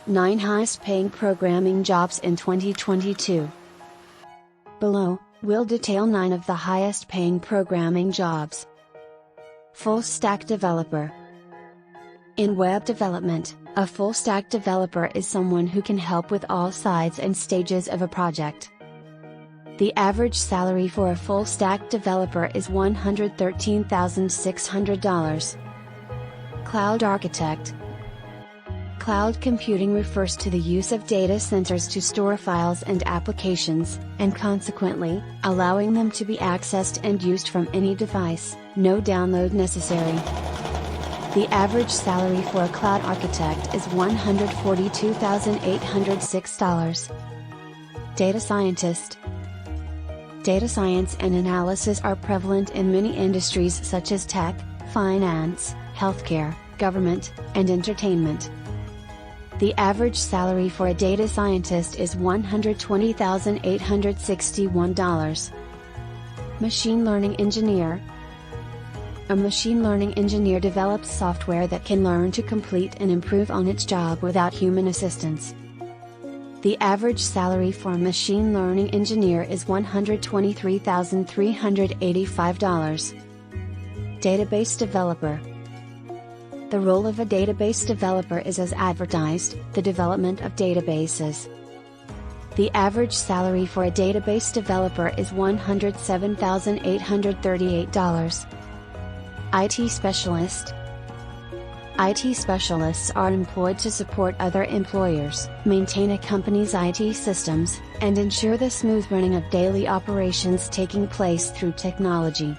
9 highest paying programming jobs in 2022. Below, we'll detail 9 of the highest paying programming jobs. Full stack developer. In web development, a full stack developer is someone who can help with all sides and stages of a project. The average salary for a full stack developer is $113,600. Cloud architect. Cloud computing refers to the use of data centers to store files and applications, and consequently, allowing them to be accessed and used from any device, no download necessary. The average salary for a cloud architect is $142,806. Data scientist. Data science and analysis are prevalent in many industries such as tech, finance, healthcare, government, and entertainment. The average salary for a data scientist is $120,861. Machine learning engineer. A machine learning engineer develops software that can learn to complete and improve on its job without human assistance. The average salary for a machine learning engineer is $123,385. Database developer. The role of a database developer is as advertised, the development of databases. The average salary for a database developer is $107,838. IT specialist. IT specialists are employed to support other employers, maintain a company's IT systems, and ensure the smooth running of daily operations taking place through technology.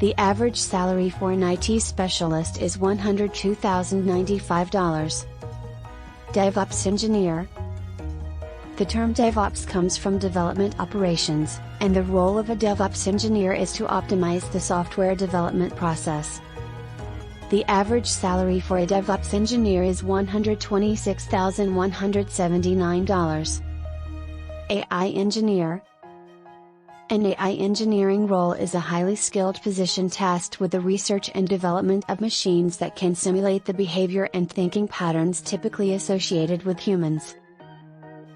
The average salary for an IT specialist is $102,095. DevOps engineer. The term DevOps comes from development operations, and the role of a DevOps engineer is to optimize the software development process. The average salary for a DevOps engineer is $126,179. AI engineer. An AI engineering role is a highly skilled position tasked with the research and development of machines that can simulate the behavior and thinking patterns typically associated with humans.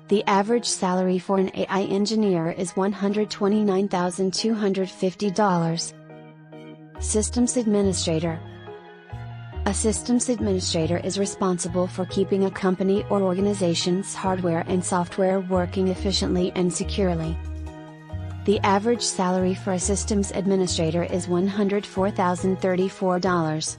The average salary for an AI engineer is $129,250. Systems administrator. A systems administrator is responsible for keeping a company or organization's hardware and software working efficiently and securely. The average salary for a systems administrator is $104,034.